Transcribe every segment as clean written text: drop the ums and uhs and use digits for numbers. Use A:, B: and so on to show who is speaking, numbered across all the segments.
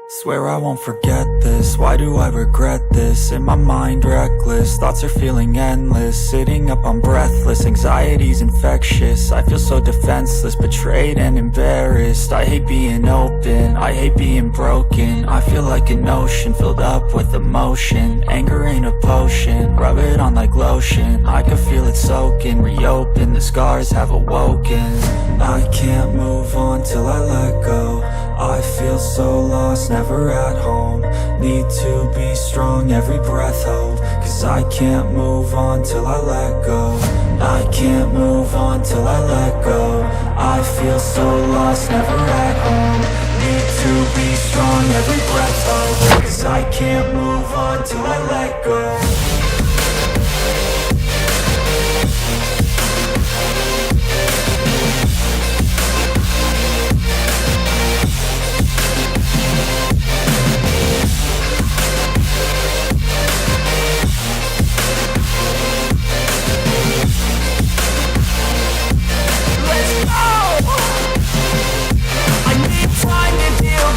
A: Swear I won't forget this, why do I regret this? In my mind reckless, thoughts are feeling endless. Sitting up I'm breathless, anxiety's infectious. I feel so defenseless, betrayed and embarrassed. I hate being open, I hate being broken. I feel like an ocean filled up with emotion. Anger ain't a potion, rub it on like lotion. I can feel it soaking, reopen, the scars have awoken. I can't move on till I let go. I feel so lost, never at home. Need to be strong, every breath hold. Cause I can't move on till I let go. I can't move on till I let go. I feel so lost, never at home. Need to be strong, every breath hold. Cause I can't move on till I let go.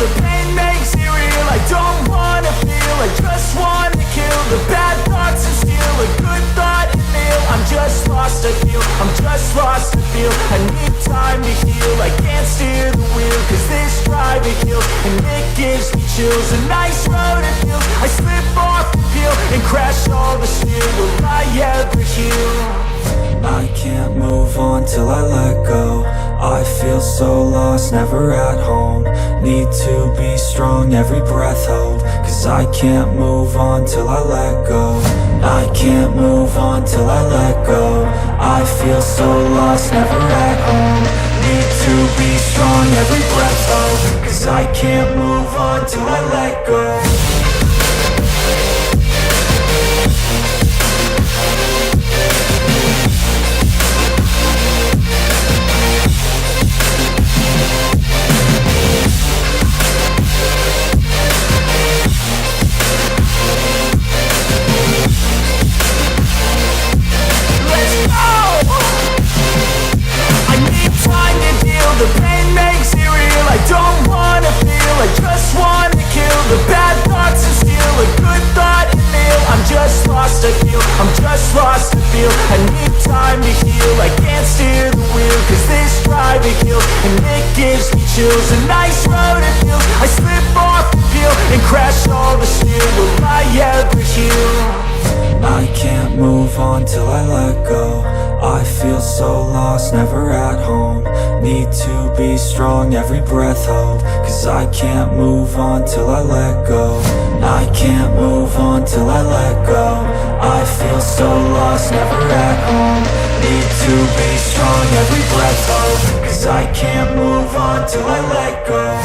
B: The pain makes it real, I don't wanna feel, I just wanna kill the bad thoughts and steal a good thought and meal. I'm just lost, I feel, I'm just lost, I feel. I need time to heal, I can't steer the wheel. Cause this drive it kills, and it gives me chills. A nice road it feels, I slip off the peel and crash all the steel. Will I ever heal?
A: I can't move on till I let go. I feel so lost, never at home. Need to be strong, every breath hold. Cause I can't move on till I let go. I can't move on till I let go. I feel so lost, never at home. Need to be strong, every breath hold. Cause I can't move on till I let go.
B: The pain makes it real, I don't wanna feel, I just wanna kill the bad thoughts and steal a good thought and meal. I'm just lost, I feel, I'm just lost, I feel. I need time to heal, I can't steer the wheel. Cause this drive it kills, and it gives me chills. A nice road it feels, I slip off the peel and crash all the steel. Will I ever heal?
A: I can't move on till I let go. I feel so lost, never at home. Need to be strong, every breath hold. Cause I can't move on till I let go. I can't move on till I let go. I feel so lost, never at home. Need to be strong, every breath hold. Cause I can't move on till I let go.